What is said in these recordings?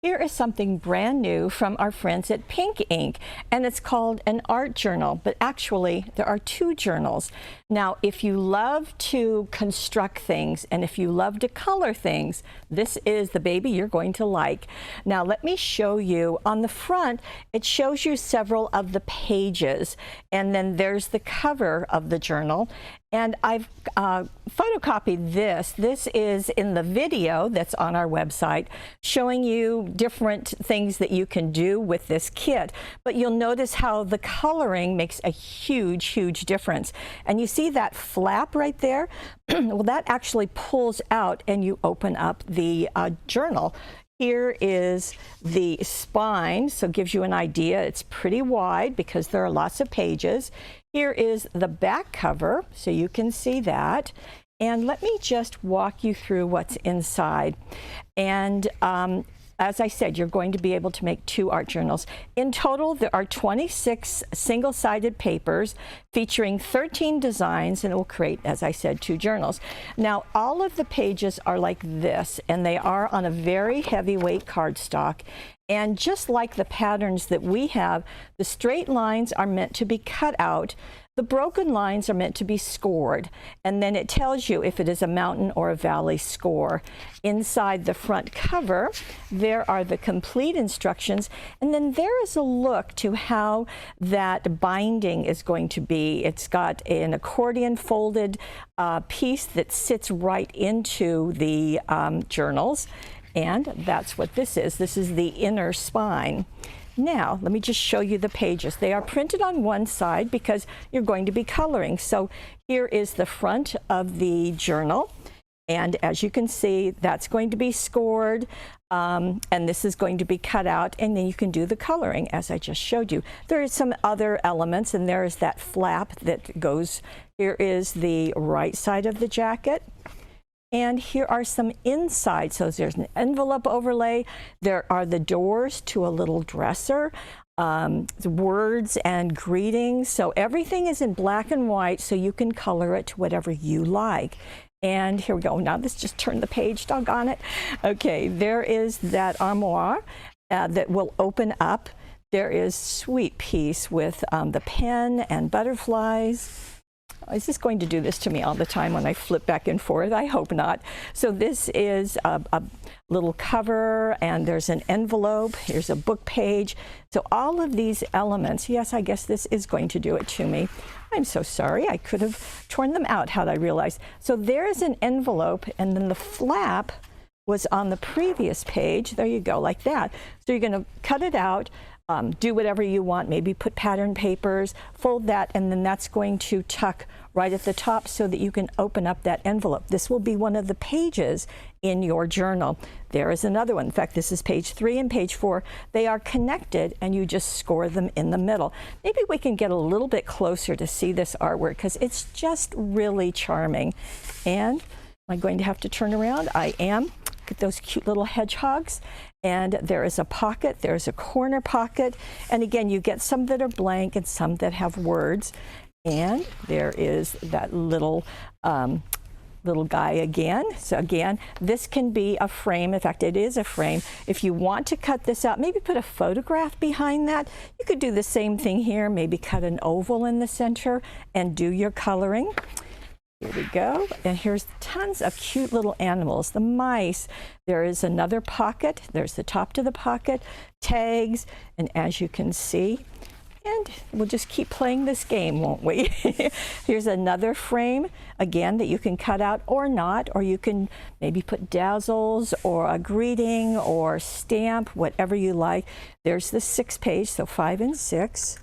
Here is something brand new from our friends at Pink Ink, and it's called an art journal, but actually there are two journals. Now, if you love to construct things and if you love to color things, this is the baby you're going to like. Now, let me show you. On the front, it shows you several of the pages, and then there's the cover of the journal. And I've photocopied this. This is in the video that's on our website, showing you different things that you can do with this kit. But you'll notice how the coloring makes a huge, huge difference. And you see that flap right there? Well, that actually pulls out and you open up the journal. Here is the spine, so it gives you an idea. It's pretty wide because there are lots of pages. Here is the back cover, so you can see that. And let me just walk you through what's inside. And as I said, you're going to be able to make two art journals. In total, there are 26 single-sided papers featuring 13 designs, and it will create, as I said, two journals. Now, all of the pages are like this, and they are on a very heavyweight cardstock. And just like the patterns that we have, the straight lines are meant to be cut out. The broken lines are meant to be scored, and then it tells you if it is a mountain or a valley score. Inside the front cover, there are the complete instructions, and then there is a look to how that binding is going to be. It's got an accordion folded piece that sits right into the journals, and that's what this is. This is the inner spine. Now, let me just show you the pages. They are printed on one side because you're going to be coloring. So here is the front of the journal. And as you can see, that's going to be scored. And this is going to be cut out. And then you can do the coloring, as I just showed you. There are some other elements, and there is that flap that goes. Here is the right side of the jacket. And here are some inside. So there's an envelope overlay. There are the doors to a little dresser, words and greetings. So everything is in black and white, so you can color it to whatever you like. And here we go. Now let's just turn the page, doggone it. Okay, there is that armoire that will open up. There is sweet piece with the pen and butterflies. Is this going to do this to me all the time when I flip back and forth? I hope not. So this is a little cover, and there's an envelope. Here's a book page. So all of these elements, yes, I guess this is going to do it to me. I'm so sorry. I could have torn them out had I realized. So there is an envelope, and then the flap was on the previous page. There you go, like that. So you're going to cut it out. Do whatever you want, maybe put pattern papers, fold that, and then that's going to tuck right at the top so that you can open up that envelope. This will be one of the pages in your journal. There is another one. In fact, this is page 3 and page 4. They are connected, and you just score them in the middle. Maybe we can get a little bit closer to see this artwork because it's just really charming. And am I going to have to turn around? I am. Look at those cute little hedgehogs. And there is a pocket, there's a corner pocket, and again, you get some that are blank and some that have words. And there is that little guy again. So again, this can be a frame. In fact, it is a frame. If you want to cut this out, maybe put a photograph behind that. You could do the same thing here, maybe cut an oval in the center and do your coloring. Here we go, and here's tons of cute little animals, the mice. There is another pocket, there's the top to the pocket, tags, and as you can see, and we'll just keep playing this game, won't we? Here's another frame, again, that you can cut out or not, or you can maybe put dazzles or a greeting or stamp, whatever you like. There's the 6th page, so 5 and 6,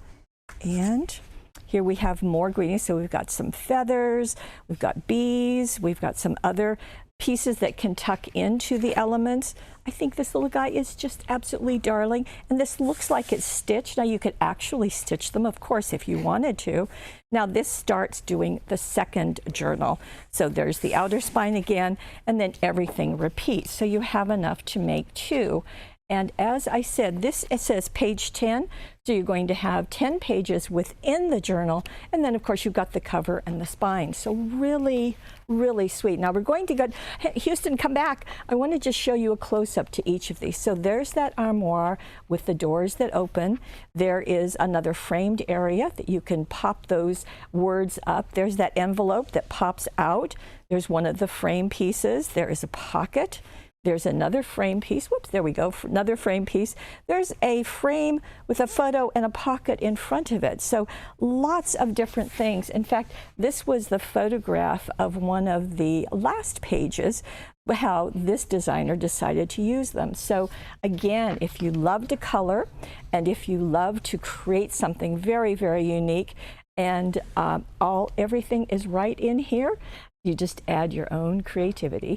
and here we have more greetings. So we've got some feathers, we've got bees, we've got some other pieces that can tuck into the elements. I think this little guy is just absolutely darling. And this looks like it's stitched. Now you could actually stitch them, of course, if you wanted to. Now this starts doing the 2nd journal. So there's the outer spine again, and then everything repeats. So you have enough to make 2. And as I said, it says page 10, so you're going to have 10 pages within the journal, and then of course you've got the cover and the spine. So really, really sweet. Now we're going to go, Houston, come back. I want to just show you a close-up to each of these. So there's that armoire with the doors that open. There is another framed area that you can pop those words up. There's that envelope that pops out. There's one of the frame pieces. There is a pocket. There's another frame piece. Whoops, there we go, another frame piece. There's a frame with a photo and a pocket in front of it. So lots of different things. In fact, this was the photograph of one of the last pages, how this designer decided to use them. So again, if you love to color and if you love to create something very, very unique, and everything is right in here, you just add your own creativity.